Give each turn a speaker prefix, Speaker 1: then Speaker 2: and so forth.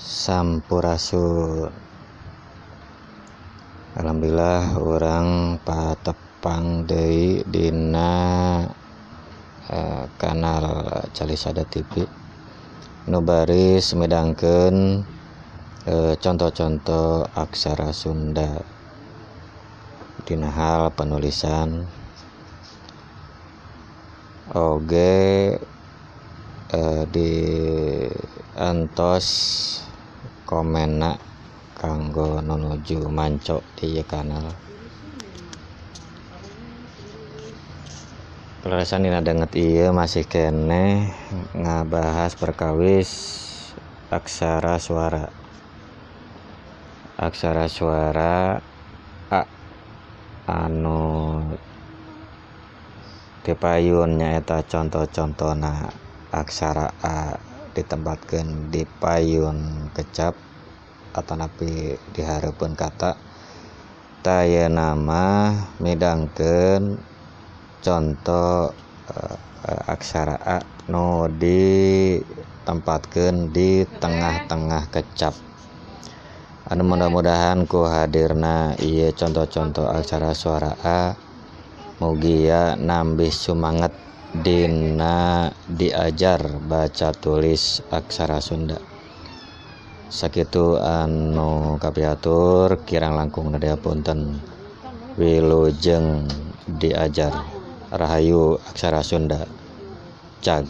Speaker 1: Sampurasun. Alhamdulillah orang patepang deui dina kanal Calisada TV nu baris midangkeun contoh-contoh aksara Sunda dina hal penulisan oge di antos komena kanggo nunuju manco di kanal. Pelajaran dina denget ieu masih kene ngabahas perkawis aksara suara. Aksara suara A anu dipayun nyaeta contoh-contohna aksara A ditempatkeun di payun kecap atau napi dihareupeun kata taya nama midangkeun contoh aksara A nu ditempatkeun di tengah-tengah kecap. Anu mudah-mudahan ku hadirna ieu contoh-contoh aksara suara A mugia nambih sumanget dina diajar baca tulis aksara Sunda. Sakitu anu kapiatur kirang langkung nadiapunten wilujeng diajar. Rahayu aksara Sunda. Cag.